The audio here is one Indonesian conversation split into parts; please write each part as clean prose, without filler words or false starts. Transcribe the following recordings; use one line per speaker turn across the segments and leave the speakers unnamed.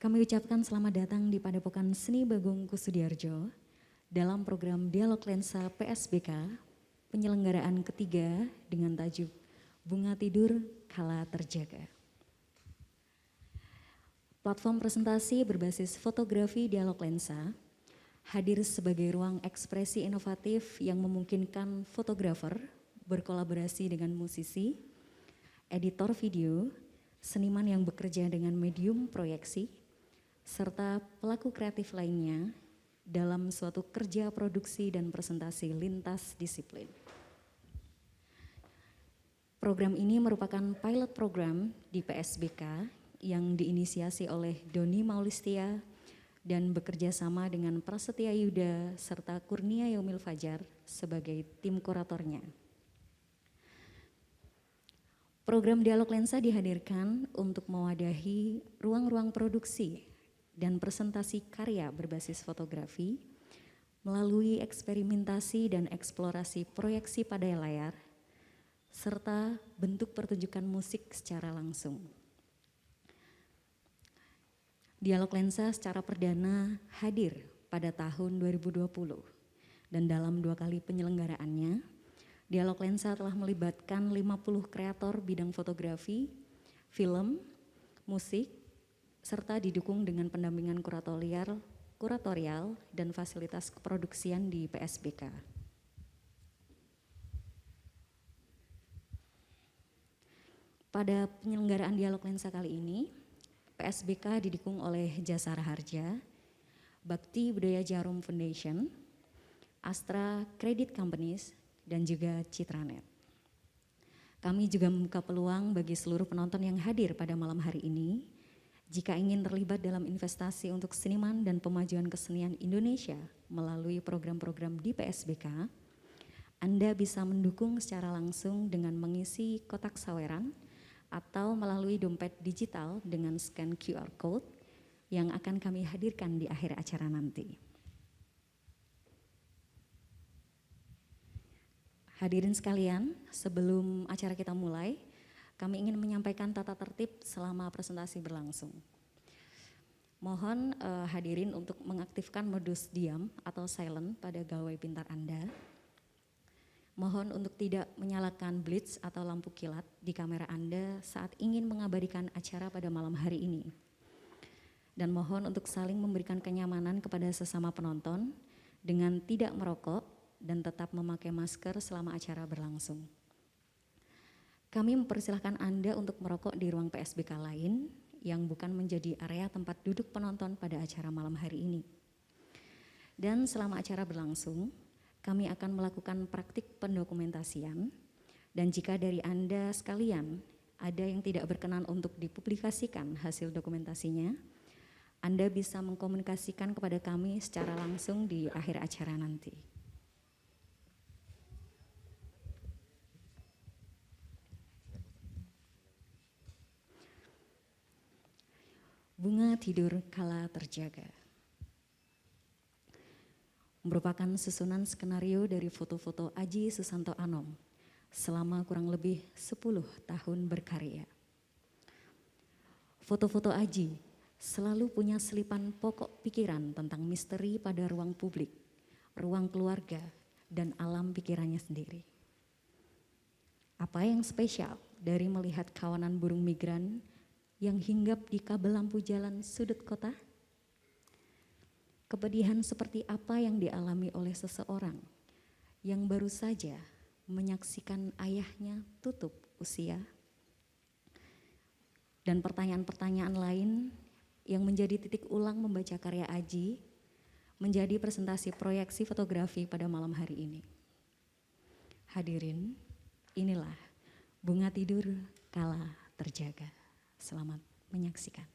Kami ucapkan selamat datang di Padepokan Seni Bagong Kusudiarjo dalam program Dialog Lensa PSBK penyelenggaraan ketiga dengan tajuk Bunga Tidur Kala Terjaga. Platform presentasi berbasis fotografi Dialog Lensa hadir sebagai ruang ekspresi inovatif yang memungkinkan fotografer berkolaborasi dengan musisi, editor video, seniman yang bekerja dengan medium proyeksi, serta pelaku kreatif lainnya dalam suatu kerja produksi dan presentasi lintas disiplin. Program ini merupakan pilot program di PSBK yang diinisiasi oleh Doni Maulistia dan bekerja sama dengan Prasetya Yuda serta Kurnia Yaumil Fajar sebagai tim kuratornya. Program Dialog Lensa dihadirkan untuk mewadahi ruang-ruang produksi dan presentasi karya berbasis fotografi melalui eksperimentasi dan eksplorasi proyeksi pada layar serta bentuk pertunjukan musik secara langsung. Dialog Lensa secara perdana hadir pada tahun 2020 dan dalam 2 kali penyelenggaraannya, Dialog Lensa telah melibatkan 50 kreator bidang fotografi, film, musik, serta didukung dengan pendampingan kuratorial dan fasilitas keproduksian di PSBK. Pada penyelenggaraan Dialog Lensa kali ini, PSBK didukung oleh Jasara Harja, Bakti Budaya Jarum Foundation, Astra Credit Companies, dan juga Citranet. Kami juga membuka peluang bagi seluruh penonton yang hadir pada malam hari ini, jika ingin terlibat dalam investasi untuk seniman dan pemajuan kesenian Indonesia melalui program-program di PSBK, Anda bisa mendukung secara langsung dengan mengisi kotak saweran atau melalui dompet digital dengan scan QR Code yang akan kami hadirkan di akhir acara nanti. Hadirin sekalian, sebelum acara kita mulai, kami ingin menyampaikan tata tertib selama presentasi berlangsung. Mohon hadirin untuk mengaktifkan modus diam atau silent pada gawai pintar Anda. Mohon untuk tidak menyalakan blitz atau lampu kilat di kamera Anda saat ingin mengabadikan acara pada malam hari ini. Dan mohon untuk saling memberikan kenyamanan kepada sesama penonton dengan tidak merokok dan tetap memakai masker selama acara berlangsung. Kami mempersilahkan Anda untuk merokok di ruang PSBK lain yang bukan menjadi area tempat duduk penonton pada acara malam hari ini. Dan selama acara berlangsung, kami akan melakukan praktik pendokumentasian dan jika dari Anda sekalian ada yang tidak berkenan untuk dipublikasikan hasil dokumentasinya, Anda bisa mengkomunikasikan kepada kami secara langsung di akhir acara nanti. Bunga Tidur Kala Terjaga merupakan susunan skenario dari foto-foto Aji Susanto Anom selama kurang lebih 10 tahun berkarya. Foto-foto Aji selalu punya selipan pokok pikiran tentang misteri pada ruang publik, ruang keluarga, dan alam pikirannya sendiri. Apa yang spesial dari melihat kawanan burung migran yang hinggap di kabel lampu jalan sudut kota? Kepedihan seperti apa yang dialami oleh seseorang yang baru saja menyaksikan ayahnya tutup usia? Dan pertanyaan-pertanyaan lain yang menjadi titik ulang membaca karya Aji menjadi presentasi proyeksi fotografi pada malam hari ini. Hadirin, inilah Bunga Tidur Kala Terjaga. Selamat menyaksikan.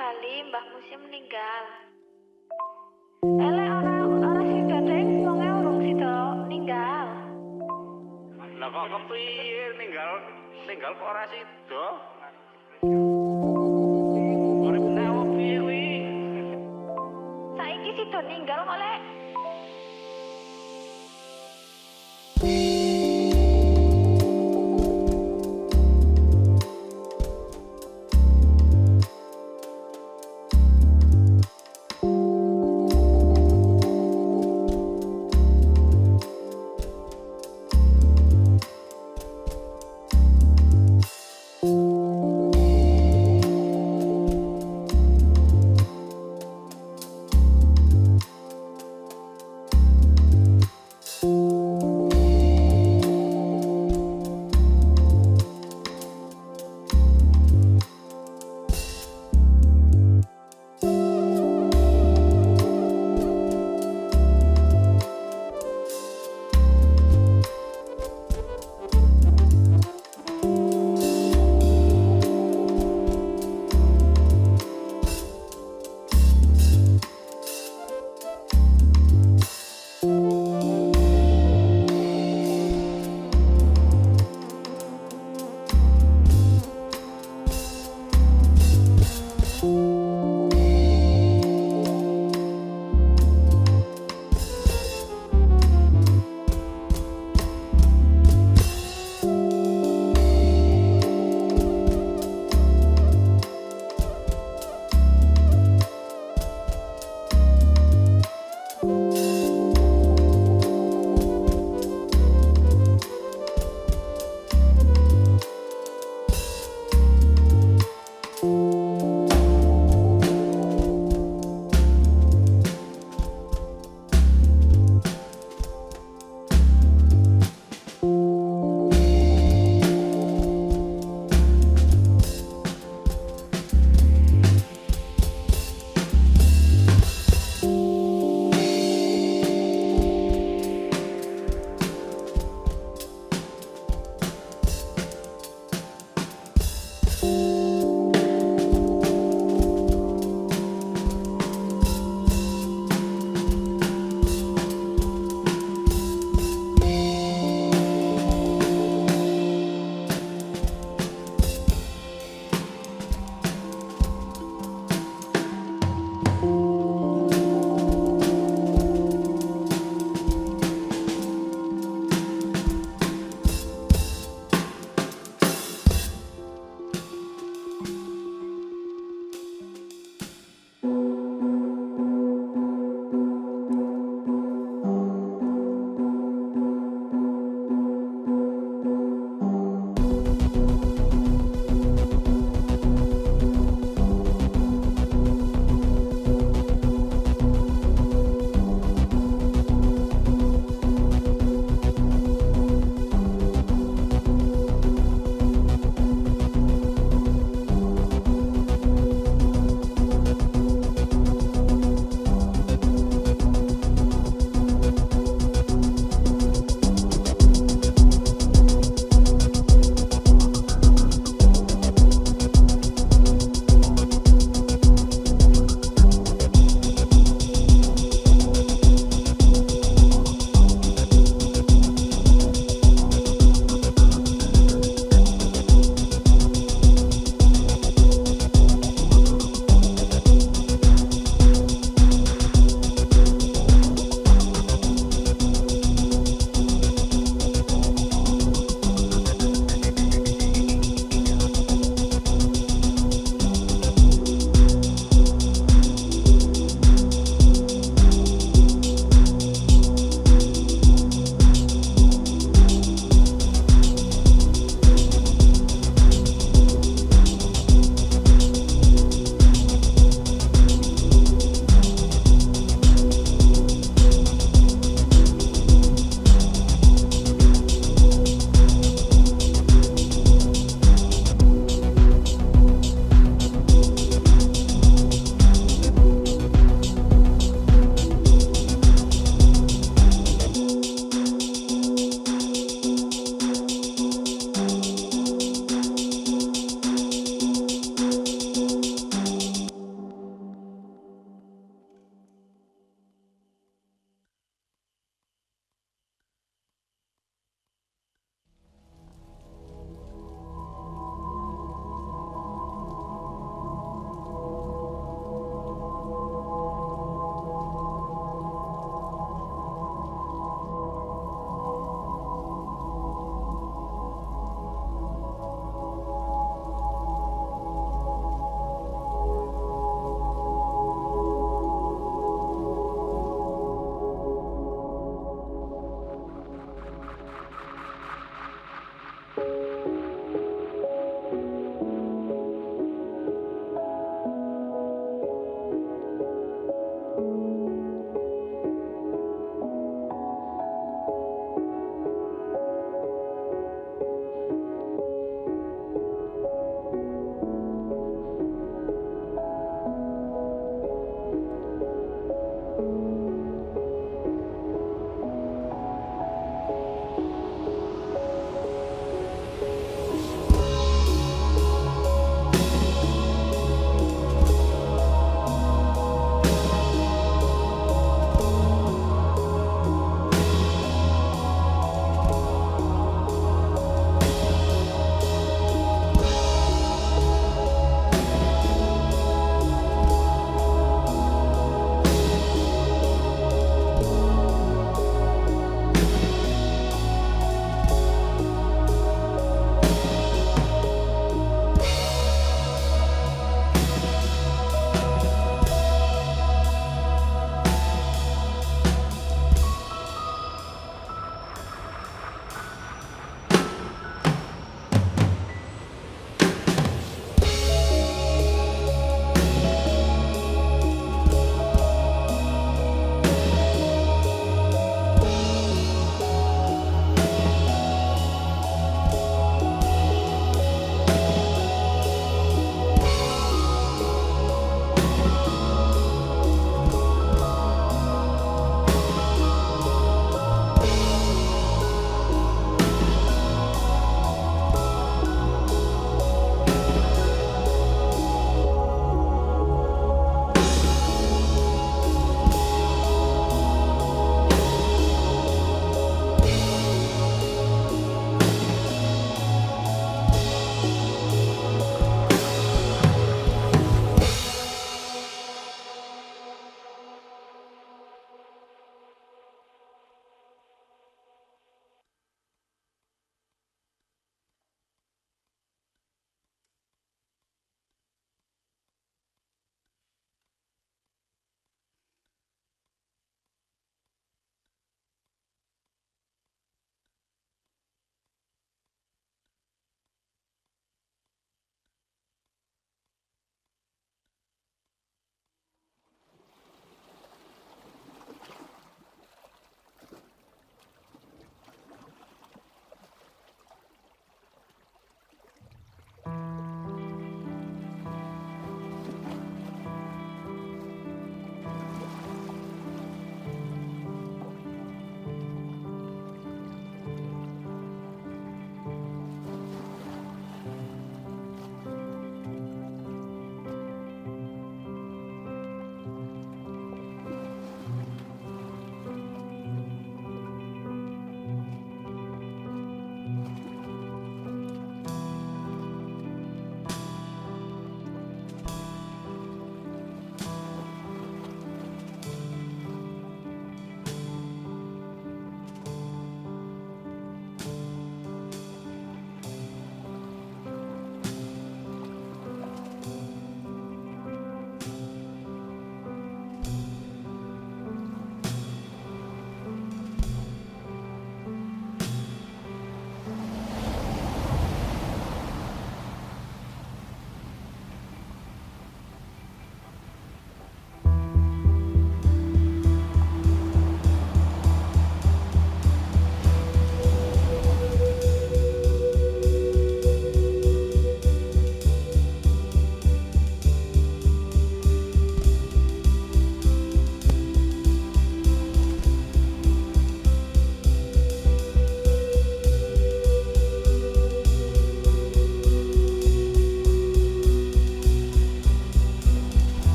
Bali, Mbah Musim meninggal. Elek ora sida deng wong urung sida ninggal.
Lah kok kepiye ninggal kok ora sida? Urip nang piye kuwi?
Saiki sida ninggal kok lek.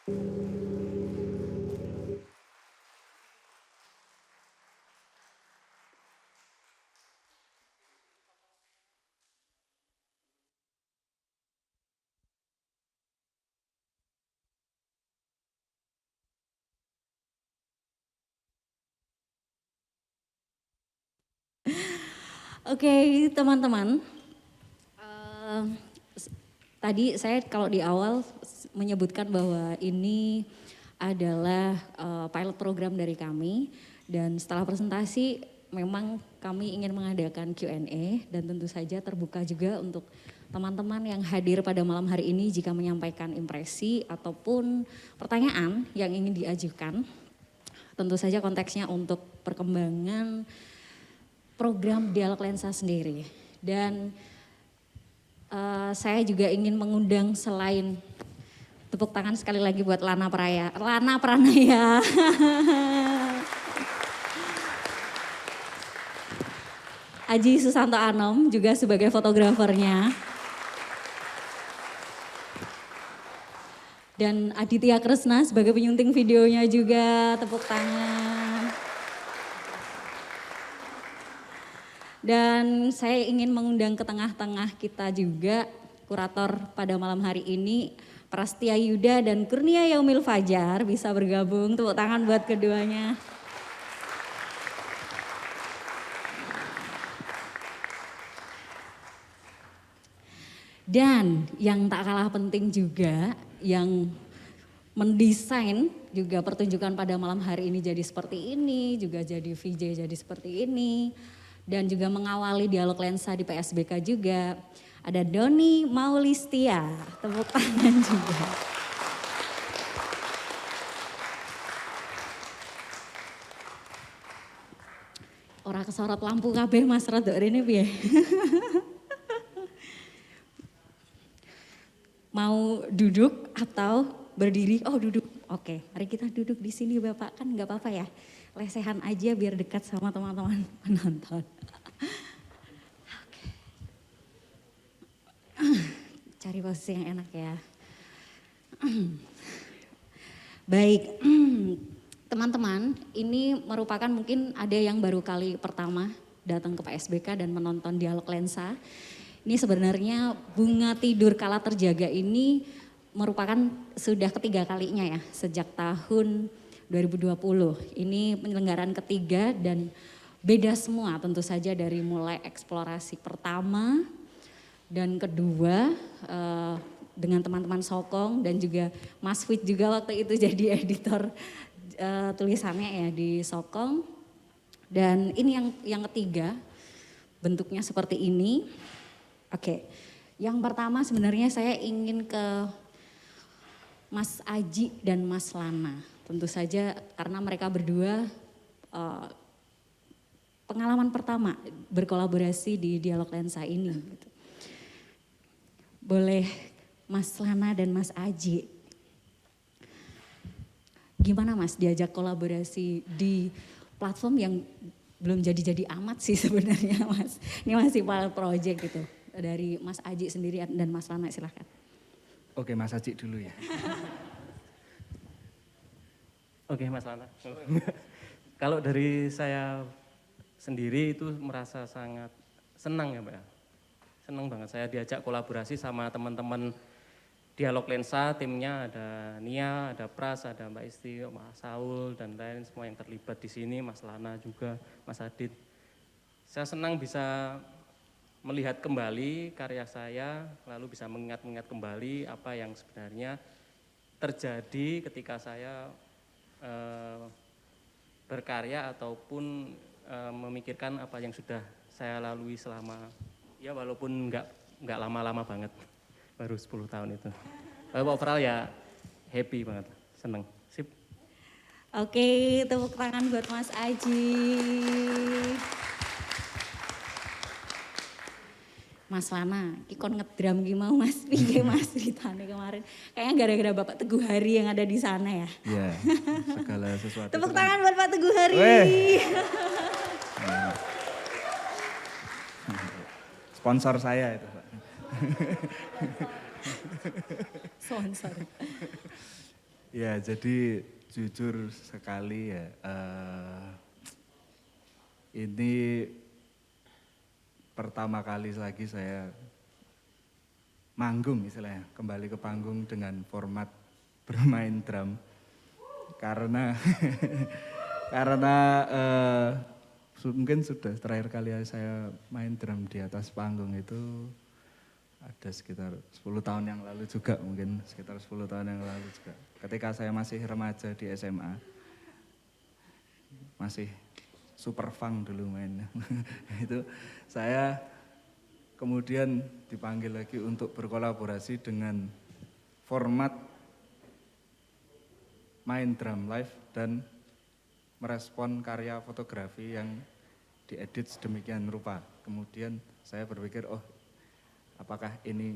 Oke, teman-teman. Eh, Tadi saya kalau di awal menyebutkan bahwa ini adalah pilot program dari kami dan setelah presentasi memang kami ingin mengadakan Q&A dan tentu saja terbuka juga untuk teman-teman yang hadir pada malam hari ini jika menyampaikan impresi ataupun pertanyaan yang ingin diajukan. Tentu saja konteksnya untuk perkembangan program Dialog Lensa sendiri. Dan saya juga ingin mengundang selain tepuk tangan sekali lagi buat Lana Pranaya. Aji Susanto Anom juga sebagai fotografernya. Dan Aditya Kresna sebagai penyunting videonya juga, tepuk tangan. Dan saya ingin mengundang ke tengah-tengah kita juga kurator pada malam hari ini Prastia Yuda dan Kurnia Yaumil Fajar bisa bergabung, tepuk tangan buat keduanya. Dan yang tak kalah penting juga yang mendesain juga pertunjukan pada malam hari ini jadi seperti ini, juga jadi VJ jadi seperti ini. Dan juga mengawali Dialog Lensa di PSBK juga. Ada Doni Maulistia, tepuk tangan juga. Ora kesorot lampu kabeh Mas Rodok rene piye? Mau duduk atau berdiri? Oh duduk, oke. Mari kita duduk di sini Bapak, kan nggak apa-apa ya. Lesehan aja biar dekat sama teman-teman penonton. Oke. Cari posisi yang enak ya. Baik, teman-teman, ini merupakan mungkin ada yang baru kali pertama datang ke PSBK dan menonton Dialog Lensa. Ini sebenarnya Bunga Tidur Kala Terjaga ini merupakan sudah ketiga kalinya ya sejak tahun 2020. Ini penyelenggaraan ketiga dan beda semua tentu saja dari mulai eksplorasi pertama dan kedua dengan teman-teman Sokong dan juga Mas Fit juga waktu itu jadi editor tulisannya ya di Sokong. Dan ini yang ketiga bentuknya seperti ini. Oke, yang pertama sebenarnya saya ingin ke Mas Aji dan Mas Lana. Tentu saja karena mereka berdua pengalaman pertama berkolaborasi di Dialog Lensa ini. Gitu. Boleh Mas Lana dan Mas Aji. Gimana Mas diajak kolaborasi di platform yang belum jadi-jadi amat sih sebenarnya Mas. Ini masih pilot project gitu. Dari Mas Aji sendiri dan Mas Lana silahkan.
Oke Mas Aji dulu ya.
Oke Mas Lana. Kalau dari saya sendiri itu merasa sangat senang ya Mbak. Senang banget saya diajak kolaborasi sama teman-teman Dialog Lensa, timnya ada Nia, ada Pras, ada Mbak Isti, Mas Saul dan lain semua yang terlibat di sini, Mas Lana juga, Mas Adit. Saya senang bisa melihat kembali karya saya, lalu bisa mengingat-ingat kembali apa yang sebenarnya terjadi ketika saya berkarya ataupun memikirkan apa yang sudah saya lalui selama, ya walaupun nggak lama-lama banget, baru 10 tahun itu. Tapi overall ya happy banget, seneng. Sip.
Oke, tepuk tangan buat Mas Aji. Mas Lana, ikon ngedram gimana Mas, piye Mas ceritanya kemarin. Kayaknya gara-gara Bapak Teguh Hari yang ada di sana ya.
Iya, segala sesuatu.
Tepuk tangan buat Pak Teguh Hari.
Sponsor saya itu Pak.
Sponsor.
Ya, jadi jujur sekali ya, ini pertama kali lagi saya manggung istilahnya, kembali ke panggung dengan format bermain drum. Karena karena mungkin sudah terakhir kali saya main drum di atas panggung itu ada sekitar 10 tahun yang lalu juga, mungkin sekitar 10 tahun yang lalu juga. Ketika saya masih remaja di SMA, masih super funk dulu mainnya. Itu saya kemudian dipanggil lagi untuk berkolaborasi dengan format main drum live dan merespon karya fotografi yang diedit sedemikian rupa. Kemudian saya berpikir, oh apakah ini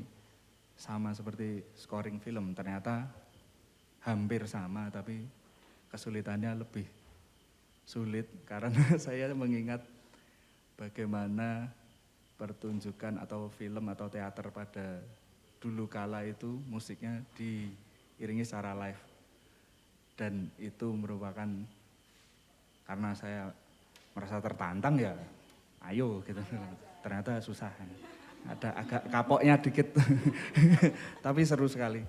sama seperti scoring film? Ternyata hampir sama, tapi kesulitannya lebih sulit karena saya mengingat bagaimana pertunjukan atau film atau teater pada dulu kala itu musiknya diiringi secara live. Dan itu merupakan, karena saya merasa tertantang ya ayo gitu, ternyata susah. Ada agak kapoknya dikit, tapi seru sekali.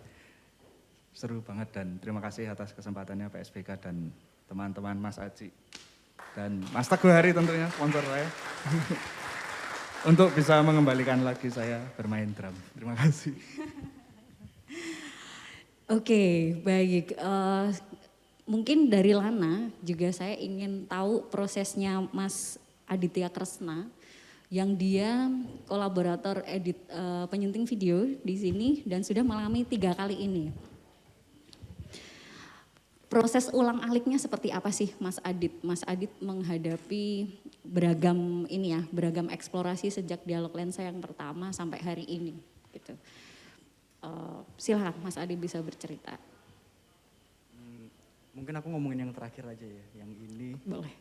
Seru banget dan terima kasih atas kesempatannya PSBK dan teman-teman Mas Aji. Dan Mas Teguh Hari tentunya sponsor saya. Untuk bisa mengembalikan lagi saya bermain drum. Terima kasih.
Oke, baik. Mungkin dari Lana juga saya ingin tahu prosesnya Mas Aditya Kresna yang dia kolaborator edit penyunting video di sini dan sudah mengalami 3 kali ini. Proses ulang aliknya seperti apa sih Mas Adit? Mas Adit menghadapi beragam ini ya, beragam eksplorasi sejak dialog lensa yang pertama sampai hari ini gitu. Silakan Mas Adit bisa bercerita.
Mungkin aku ngomongin yang terakhir aja ya, yang ini.
Boleh.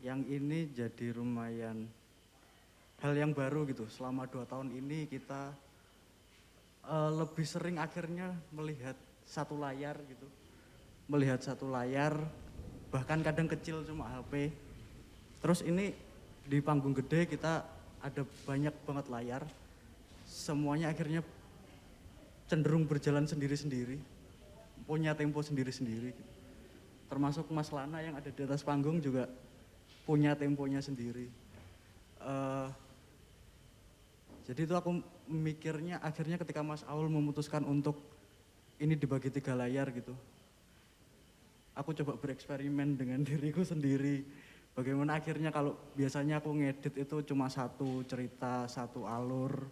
Yang ini jadi lumayan hal yang baru gitu. Selama 2 tahun ini kita lebih sering akhirnya melihat satu layar gitu. Melihat satu layar, bahkan kadang kecil cuma HP. Terus ini di panggung gede kita ada banyak banget layar. Semuanya akhirnya cenderung berjalan sendiri-sendiri. Punya tempo sendiri-sendiri. Gitu. Termasuk Mas Lana yang ada di atas panggung juga punya temponya sendiri. Jadi itu aku mikirnya akhirnya ketika Mas Aul memutuskan untuk ini dibagi 3 layar gitu. Aku coba bereksperimen dengan diriku sendiri. Bagaimana akhirnya kalau biasanya aku ngedit itu cuma satu cerita, satu alur.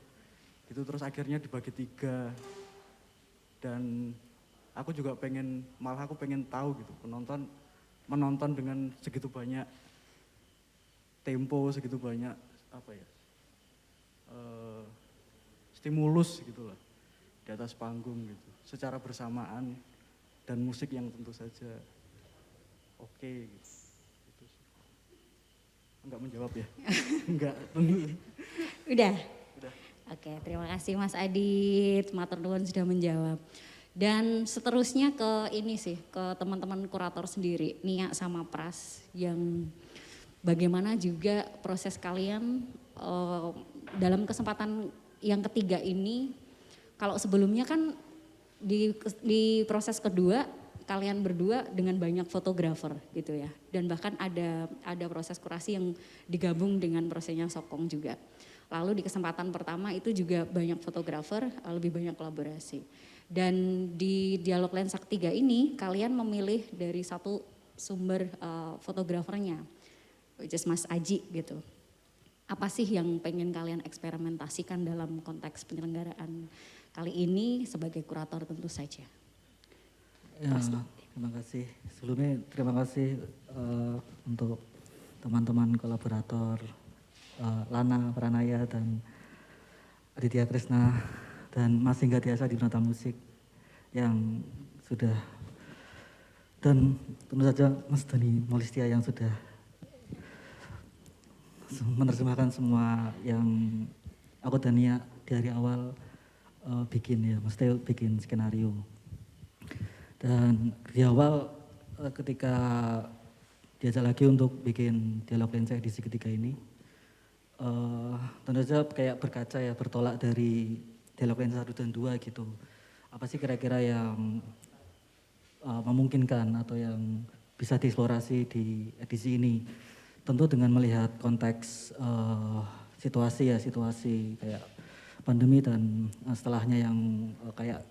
Gitu terus akhirnya dibagi 3. Dan aku juga malah aku pengen tahu gitu, menonton dengan segitu banyak tempo, segitu banyak stimulus gitu lah di atas panggung gitu, secara bersamaan dan musik yang tentu saja oke gitu. Enggak menjawab ya? Enggak.
Udah? Oke, terima kasih Mas Adit, matur nuwun sudah menjawab. Dan seterusnya ke ini sih, ke teman-teman kurator sendiri, Nia sama Pras, yang bagaimana juga proses kalian dalam kesempatan yang ketiga ini. Kalau sebelumnya kan di proses kedua kalian berdua dengan banyak fotografer gitu ya, dan bahkan ada proses kurasi yang digabung dengan prosesnya Sokong juga. Lalu di kesempatan pertama itu juga banyak fotografer, lebih banyak kolaborasi. Dan di dialog lensa ketiga ini kalian memilih dari satu sumber fotografernya, which is Mas Aji gitu. Apa sih yang pengen kalian eksperimentasikan dalam konteks penyelenggaraan kali ini sebagai kurator tentu saja?
Ya, terima kasih. Sebelumnya terima kasih untuk teman-teman kolaborator Lana Pranaya dan Aditya Kresna dan Mas Hingga Tiasa di Nota Musik yang sudah, dan tentu saja Mas Dani Molistia yang sudah menerjemahkan semua yang aku dan Nia dari awal bikin ya, mesti bikin skenario. Dan di awal ketika diajak lagi untuk bikin dialog lensa edisi ketiga ini, tentu saja kayak berkaca ya, bertolak dari dialog lensa 1 dan 2 gitu. Apa sih kira-kira yang memungkinkan atau yang bisa dieksplorasi di edisi ini? Tentu dengan melihat konteks situasi kayak pandemi dan setelahnya yang kayak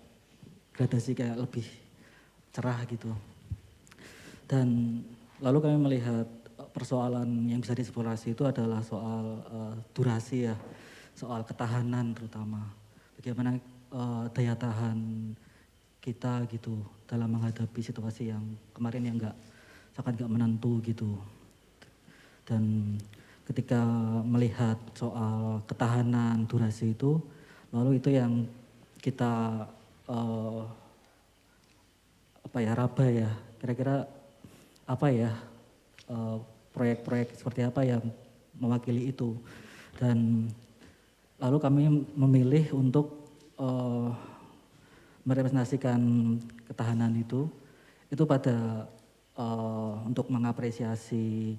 gradasi kayak lebih cerah gitu. Dan lalu kami melihat persoalan yang bisa dieksplorasi itu adalah soal durasi ya, soal ketahanan terutama. Bagaimana daya tahan kita gitu dalam menghadapi situasi yang kemarin yang sangat nggak menentu gitu. Dan ketika melihat soal ketahanan durasi itu, lalu itu yang kita raba ya, kira-kira apa ya proyek-proyek seperti apa yang mewakili itu. Dan lalu kami memilih untuk merepresentasikan ketahanan itu pada untuk mengapresiasi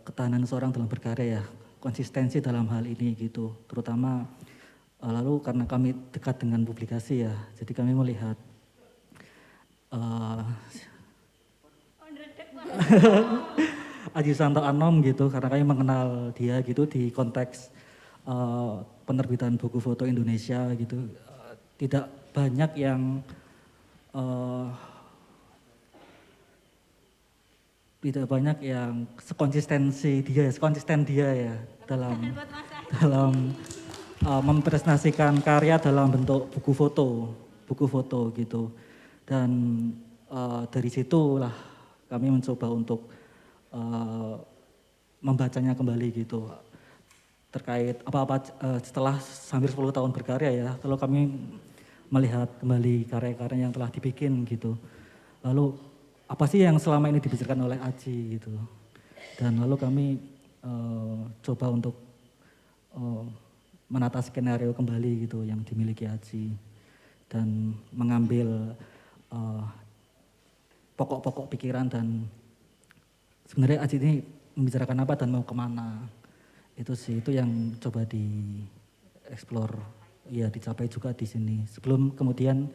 ketahanan seorang dalam berkarya ya, konsistensi dalam hal ini gitu, terutama lalu karena kami dekat dengan publikasi ya, jadi kami melihat Aji Santo Anom gitu, karena kami mengenal dia gitu di konteks penerbitan buku foto Indonesia gitu, tidak banyak yang sekonsisten dia ya dalam mempresentasikan karya dalam bentuk buku foto gitu. Dan dari situlah kami mencoba untuk membacanya kembali gitu, terkait apa-apa setelah hampir 10 tahun berkarya ya, lalu kami melihat kembali karya-karya yang telah dibikin gitu. Lalu apa sih yang selama ini dibicarakan oleh Aji gitu. Dan lalu kami coba untuk menata skenario kembali gitu yang dimiliki Aji, dan mengambil pokok-pokok pikiran dan sebenarnya Aji ini membicarakan apa dan mau kemana. Itu sih, itu yang coba dieksplor, ya dicapai juga di sini. Sebelum kemudian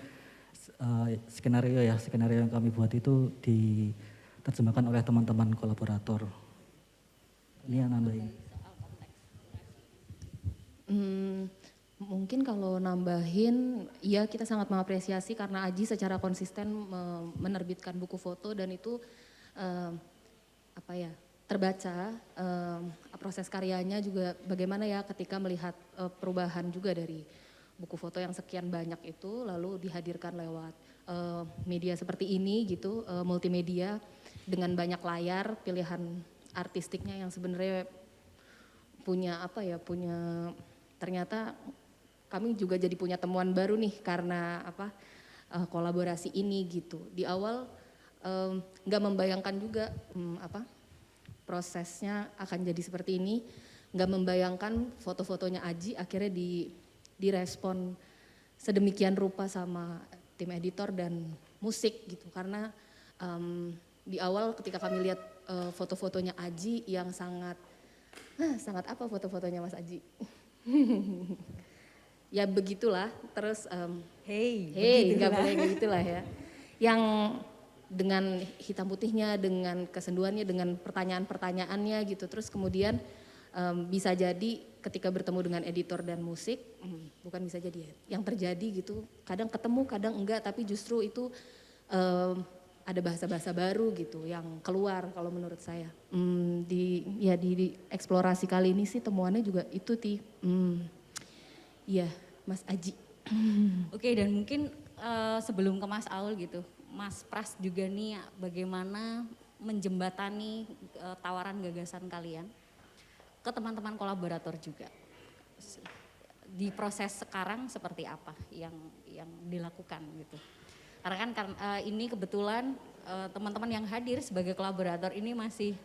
skenario yang kami buat itu diterjemahkan oleh teman-teman kolaborator. Ini yang nambahin.
Mungkin kalau nambahin, ya kita sangat mengapresiasi karena Aji secara konsisten menerbitkan buku foto, dan itu terbaca proses karyanya juga bagaimana ya ketika melihat perubahan juga dari buku foto yang sekian banyak itu lalu dihadirkan lewat media seperti ini gitu, multimedia dengan banyak layar, pilihan artistiknya yang sebenarnya punya ternyata kami juga jadi punya temuan baru nih karena kolaborasi ini gitu. Di awal nggak membayangkan juga prosesnya akan jadi seperti ini, nggak membayangkan foto-fotonya Aji akhirnya direspon sedemikian rupa sama tim editor dan musik gitu, karena di awal ketika kami lihat foto-fotonya Aji yang sangat foto-fotonya Mas Aji. Ya begitulah, terus nggak boleh begitulah ya. Yang dengan hitam putihnya, dengan kesenduannya, dengan pertanyaan-pertanyaannya gitu. Terus kemudian bisa jadi ketika bertemu dengan editor dan musik, bukan bisa jadi ya, yang terjadi gitu. Kadang ketemu, kadang enggak, tapi justru itu ada bahasa-bahasa baru gitu yang keluar kalau menurut saya. Di eksplorasi kali ini sih temuannya juga itu iya Mas Aji.
Oke, dan mungkin sebelum ke Mas Aul gitu, Mas Pras juga nih bagaimana menjembatani tawaran gagasan kalian ke teman-teman kolaborator juga. Di proses sekarang seperti apa yang dilakukan gitu. Karena kan ini kebetulan teman-teman yang hadir sebagai kolaborator ini masih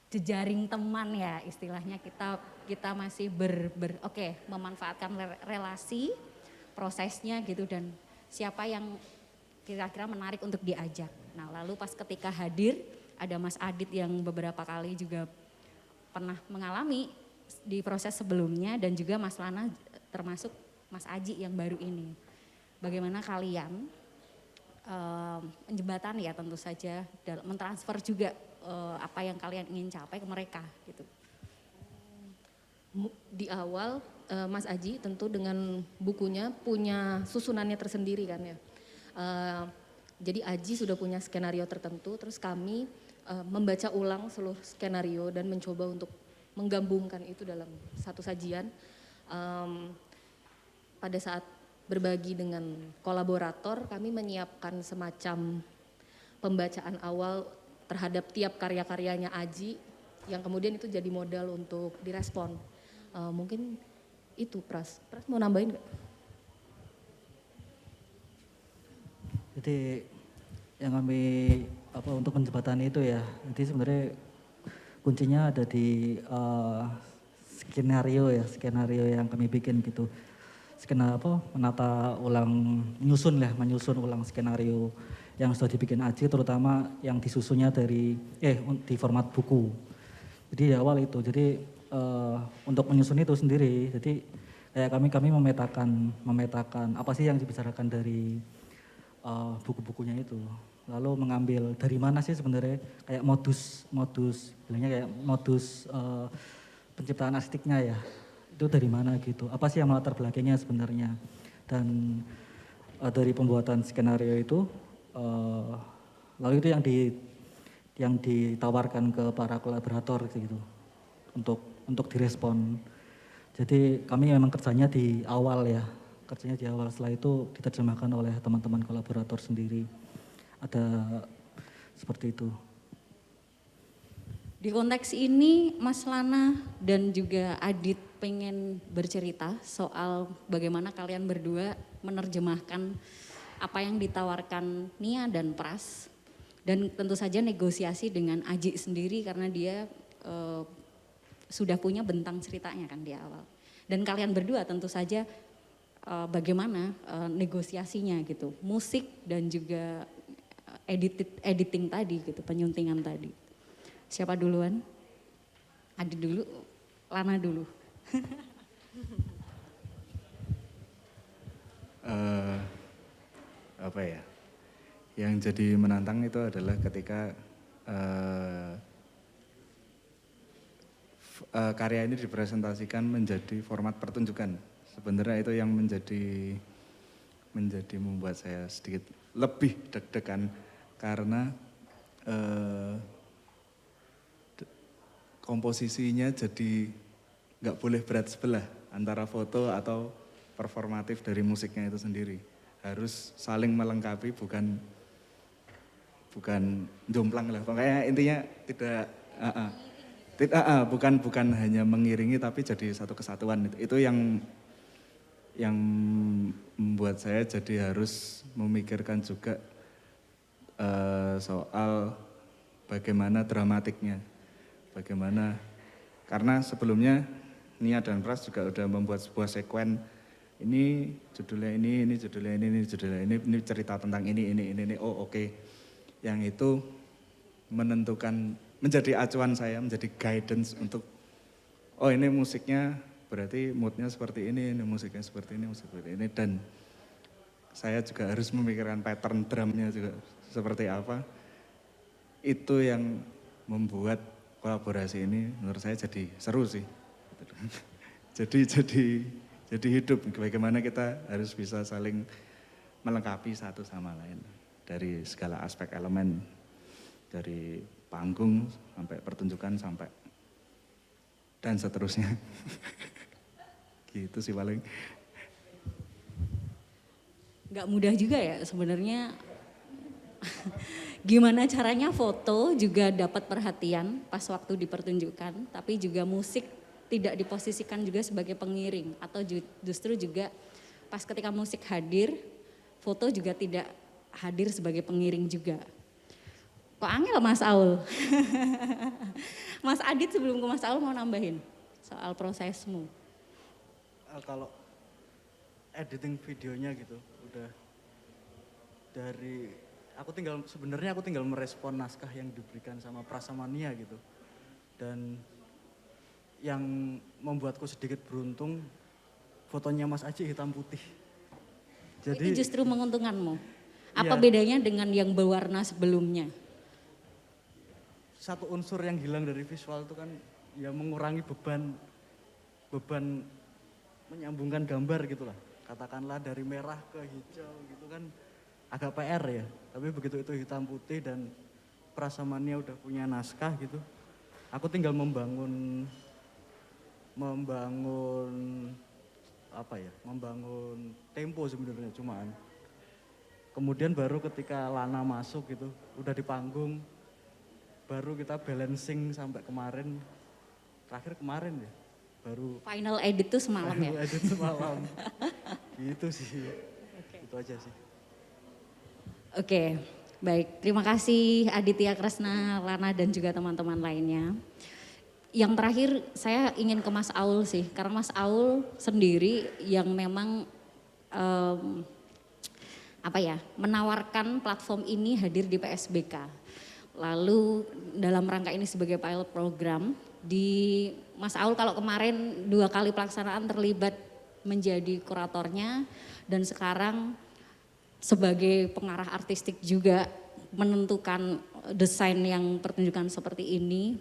jejaring teman ya istilahnya, kita masih memanfaatkan relasi prosesnya gitu dan siapa yang kira-kira menarik untuk diajak. Nah lalu pas ketika hadir ada Mas Adit yang beberapa kali juga pernah mengalami di proses sebelumnya dan juga Mas Lana termasuk Mas Aji yang baru ini. Bagaimana kalian menjembatani ya tentu saja, mentransfer juga apa yang kalian ingin capai ke mereka gitu.
Di awal Mas Aji tentu dengan bukunya punya susunannya tersendiri kan ya. Jadi Aji sudah punya skenario tertentu, terus kami membaca ulang seluruh skenario dan mencoba untuk menggabungkan itu dalam satu sajian. Pada saat berbagi dengan kolaborator, kami menyiapkan semacam pembacaan awal terhadap tiap karya-karyanya Aji, yang kemudian itu jadi modal untuk direspon. Mungkin itu Pras mau nambahin nggak?
Jadi yang kami untuk menjembatani itu ya, jadi sebenarnya kuncinya ada di skenario yang kami bikin gitu. Menata ulang, menyusun ulang skenario yang sudah dibikin Aji, terutama yang disusunnya di format buku. Jadi di awal itu, jadi untuk menyusun itu sendiri, jadi kayak kami memetakan apa sih yang dibicarakan dari buku-bukunya itu. Lalu mengambil dari mana sih sebenarnya kayak modus penciptaan estetiknya ya. Itu dari mana gitu, apa sih yang melatar belakangnya sebenarnya. Dan dari pembuatan skenario itu, lalu itu yang ditawarkan ke para kolaborator gitu, untuk direspon. Jadi kami memang kerjanya di awal, setelah itu diterjemahkan oleh teman-teman kolaborator sendiri. Ada seperti itu.
Di konteks ini Mas Lana dan juga Adit pengen bercerita soal bagaimana kalian berdua menerjemahkan apa yang ditawarkan Nia dan Pras. Dan tentu saja negosiasi dengan Aji sendiri karena dia sudah punya bentang ceritanya kan di awal. Dan kalian berdua tentu saja bagaimana negosiasinya gitu. Musik dan juga editing tadi gitu, penyuntingan tadi. Siapa duluan? Adit dulu, Lana dulu.
Apa ya? Yang jadi menantang itu adalah ketika karya ini dipresentasikan menjadi format pertunjukan. Sebenarnya itu yang menjadi membuat saya sedikit lebih deg-degan karena komposisinya jadi nggak boleh berat sebelah antara foto atau performatif dari musiknya itu sendiri. Harus saling melengkapi, bukan jomplang lah. Pokoknya intinya bukan hanya mengiringi tapi jadi satu kesatuan. Itu yang membuat saya jadi harus memikirkan juga soal bagaimana dramatiknya. Bagaimana, karena sebelumnya Nia dan Pras juga udah membuat sebuah sekuen, ini judulnya ini judulnya ini judulnya ini cerita tentang ini, oh oke. Yang itu menentukan, menjadi acuan saya, menjadi guidance untuk, oh ini musiknya berarti moodnya seperti ini musiknya seperti ini. Dan saya juga harus memikirkan pattern drumnya juga seperti apa. Itu yang membuat kolaborasi ini menurut saya jadi seru sih. jadi hidup, bagaimana kita harus bisa saling melengkapi satu sama lain dari segala aspek elemen, dari panggung sampai pertunjukan sampai dan seterusnya. Gitu sih paling.
Gak mudah juga ya sebenarnya. Gimana caranya foto juga dapat perhatian pas waktu dipertunjukkan, tapi juga musik tidak diposisikan juga sebagai pengiring atau justru juga pas ketika musik hadir, foto juga tidak hadir sebagai pengiring juga. Kok angel Mas Aul? Mas Adit sebelum ke Mas Aul mau nambahin soal prosesmu.
Kalau editing videonya gitu. Udah dari aku tinggal merespon naskah yang diberikan sama Prasamania gitu. Dan yang membuatku sedikit beruntung fotonya Mas Aji hitam putih. Jadi
Itu justru menguntungkanmu. Apa
Iya.
bedanya dengan yang berwarna sebelumnya?
satu unsur yang hilang dari visual itu kan ya mengurangi beban menyambungkan gambar gitu lah. Katakanlah dari merah ke hijau gitu kan agak PR ya. Tapi begitu itu hitam putih dan Prasamania udah punya naskah gitu. Aku tinggal membangun tempo sebenarnya cuman. Kemudian baru ketika Lana masuk gitu, udah di panggung, baru kita balancing sampai terakhir kemarin ya, baru
Final edit tuh semalam ya?
edit semalam. Gitu sih, itu aja sih.
Oke, baik. Terima kasih Aditya Kresna, Lana dan juga teman-teman lainnya. Yang terakhir saya ingin ke Mas Aul sih, karena Mas Aul sendiri yang memang menawarkan platform ini hadir di PSBK. Lalu dalam rangka ini sebagai pilot program, di Mas Aul kalau kemarin 2 kali pelaksanaan terlibat menjadi kuratornya dan sekarang sebagai pengarah artistik juga menentukan desain yang pertunjukan seperti ini.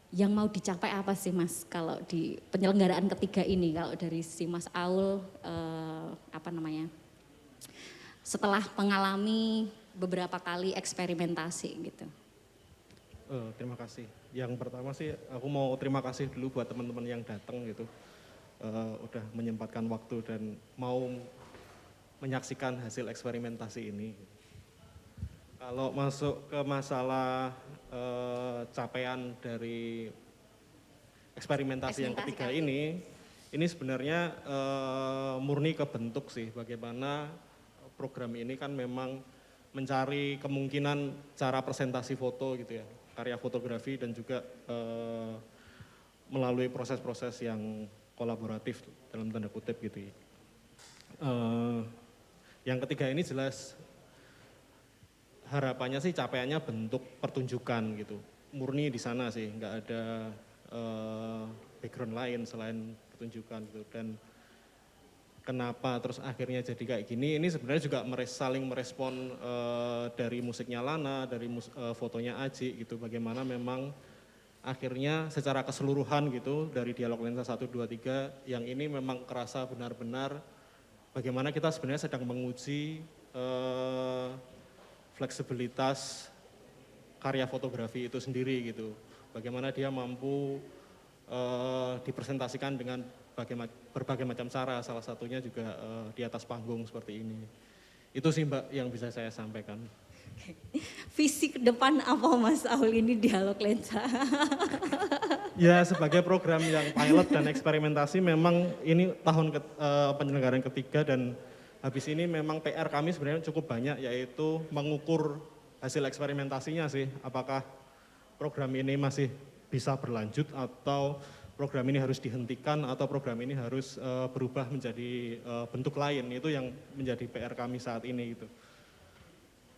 Yang mau dicapai apa sih Mas kalau di penyelenggaraan ketiga ini, kalau dari si Mas Aul setelah mengalami beberapa kali eksperimentasi gitu.
Terima kasih. Yang pertama sih aku mau terima kasih dulu buat teman-teman yang datang gitu. Udah menyempatkan waktu dan mau menyaksikan hasil eksperimentasi ini. Kalau masuk ke masalah capaian dari eksperimentasi yang ketiga ini sebenarnya murni kebentuk sih bagaimana program ini kan memang mencari kemungkinan cara presentasi foto gitu ya, karya fotografi dan juga melalui proses-proses yang kolaboratif dalam tanda kutip gitu ya. Yang ketiga ini jelas harapannya sih capaiannya bentuk pertunjukan gitu, murni di sana sih, nggak ada background lain selain pertunjukan gitu. Dan kenapa terus akhirnya jadi kayak gini, ini sebenarnya juga saling merespon dari musiknya Lana, dari fotonya Aji gitu, bagaimana memang akhirnya secara keseluruhan gitu dari dialog lensa 1, 2, 3 yang ini memang kerasa benar-benar bagaimana kita sebenarnya sedang menguji fleksibilitas karya fotografi itu sendiri gitu. Bagaimana dia mampu dipresentasikan dengan berbagai macam cara, salah satunya juga di atas panggung seperti ini. Itu sih Mbak yang bisa saya sampaikan.
Visi ke depan apa Mas Aul ini dialog lensa?
Ya sebagai program yang pilot dan eksperimentasi memang ini tahun penyelenggaraan ketiga dan habis ini memang PR kami sebenarnya cukup banyak, yaitu mengukur hasil eksperimentasinya sih, apakah program ini masih bisa berlanjut atau program ini harus dihentikan atau program ini harus berubah menjadi bentuk lain. Itu yang menjadi PR kami saat ini gitu.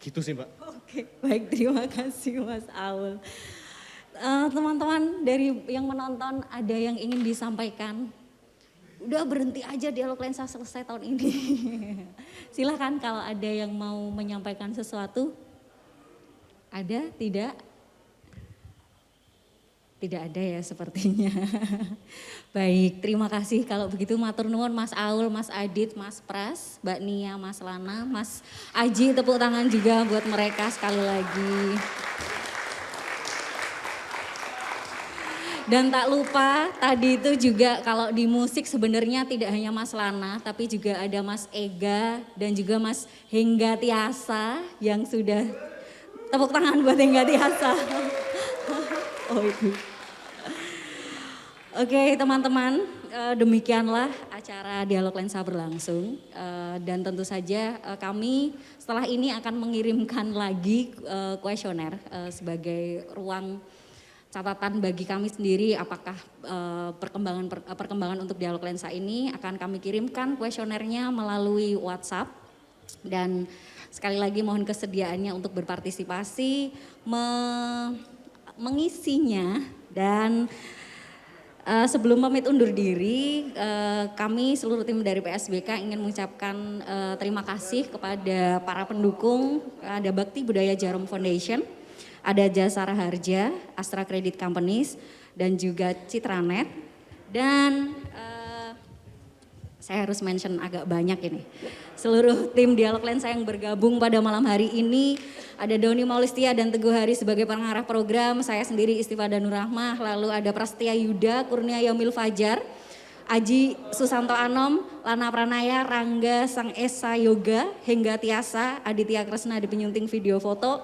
Gitu sih Mbak.
Oke, baik, terima kasih Mas Aul. Teman-teman dari yang menonton ada yang ingin disampaikan? Udah berhenti aja dialog lensa selesai tahun ini. Silakan kalau ada yang mau menyampaikan sesuatu. Ada? Tidak? Tidak ada ya sepertinya. Baik, terima kasih kalau begitu matur nuwun Mas Aul, Mas Adit, Mas Pras, Mbak Nia, Mas Lana, Mas Aji, tepuk tangan juga buat mereka sekali lagi. Dan tak lupa tadi itu juga kalau di musik sebenarnya tidak hanya Mas Lana tapi juga ada Mas Ega dan juga Mas Hengga Tiasa yang sudah tepuk tangan buat Hengga Tiasa. Oh itu. Oke teman-teman, demikianlah acara Dialog Lensa berlangsung dan tentu saja kami setelah ini akan mengirimkan lagi kuesioner sebagai ruang catatan bagi kami sendiri apakah perkembangan untuk dialog lensa ini akan kami kirimkan kuesionernya melalui WhatsApp, dan sekali lagi mohon kesediaannya untuk berpartisipasi mengisinya. Dan sebelum pamit undur diri, kami seluruh tim dari PSBK ingin mengucapkan terima kasih kepada para pendukung. Ada Bakti Budaya Jarum Foundation, ada Jasara Harja, Astra Credit Companies, dan juga Citranet. Dan saya harus mention agak banyak ini. Seluruh tim Dialog Lensa yang bergabung pada malam hari ini, ada Doni Maulistia dan Teguh Hari sebagai pengarah program, saya sendiri Istifada Nur Rahmah, lalu ada Prastia Yuda, Kurnia Yomil Fajar, Aji Susanto Anom, Lana Pranaya, Rangga Sang Esa Yoga, Hengga Tiasa, Aditya Kresna di penyunting video foto,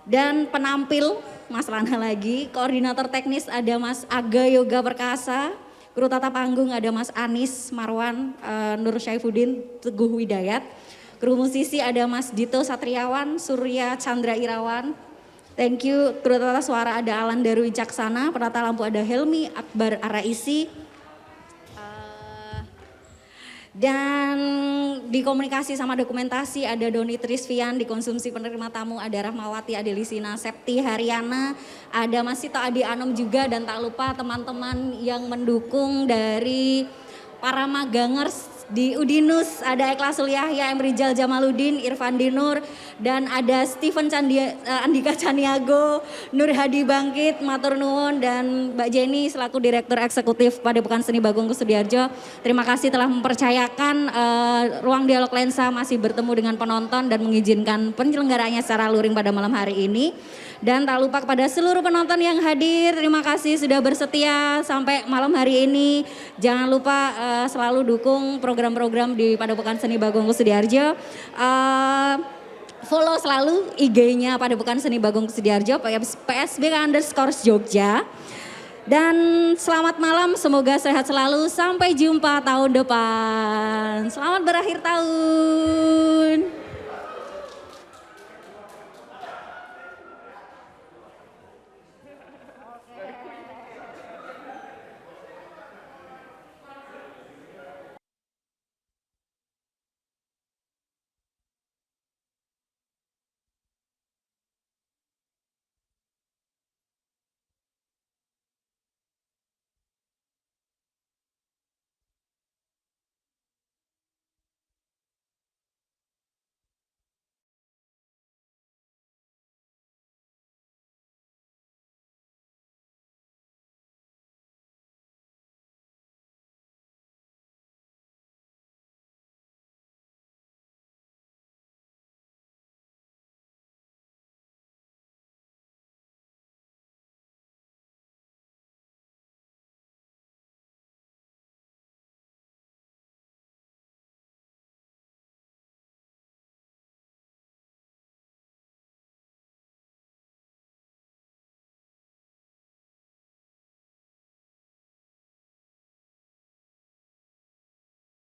dan penampil Mas Lana lagi, koordinator teknis ada Mas Aga Yoga Perkasa, kru tata panggung ada Mas Anis Marwan, Nur Syaifuddin, Teguh Widayat, kru musisi ada Mas Dito Satriawan, Surya Chandra Irawan, thank you. Kru tata suara ada Alan Daru Wicaksana, penata lampu ada Helmi Akbar Araisi, dan di komunikasi sama dokumentasi ada Doni Trisvian, di konsumsi penerima tamu ada Rahmawati Adelisina Septi Haryana, ada Mas Sito Adi Anom juga, dan tak lupa teman-teman yang mendukung dari para magangers di Udinus, ada Ikhlasul Yahya, Emrijal Jamaluddin, Irfan Dinur, dan ada Steven Andika Caniago, Nur Hadi Bangkit, Matur Nuwun, dan Mbak Jenny selaku Direktur Eksekutif Padepokan Seni Bagong Kussudiarjo. Terima kasih telah mempercayakan ruang dialog lensa masih bertemu dengan penonton dan mengizinkan penyelenggaranya secara luring pada malam hari ini. Dan tak lupa kepada seluruh penonton yang hadir, terima kasih sudah bersetia sampai malam hari ini. Jangan lupa selalu dukung program-program di Padepokan Seni Bagong Kussudiarjo. Follow selalu IG-nya Padepokan Seni Bagong Kussudiarjo, PSBK_Jogja. Dan selamat malam, semoga sehat selalu. Sampai jumpa tahun depan. Selamat berakhir tahun.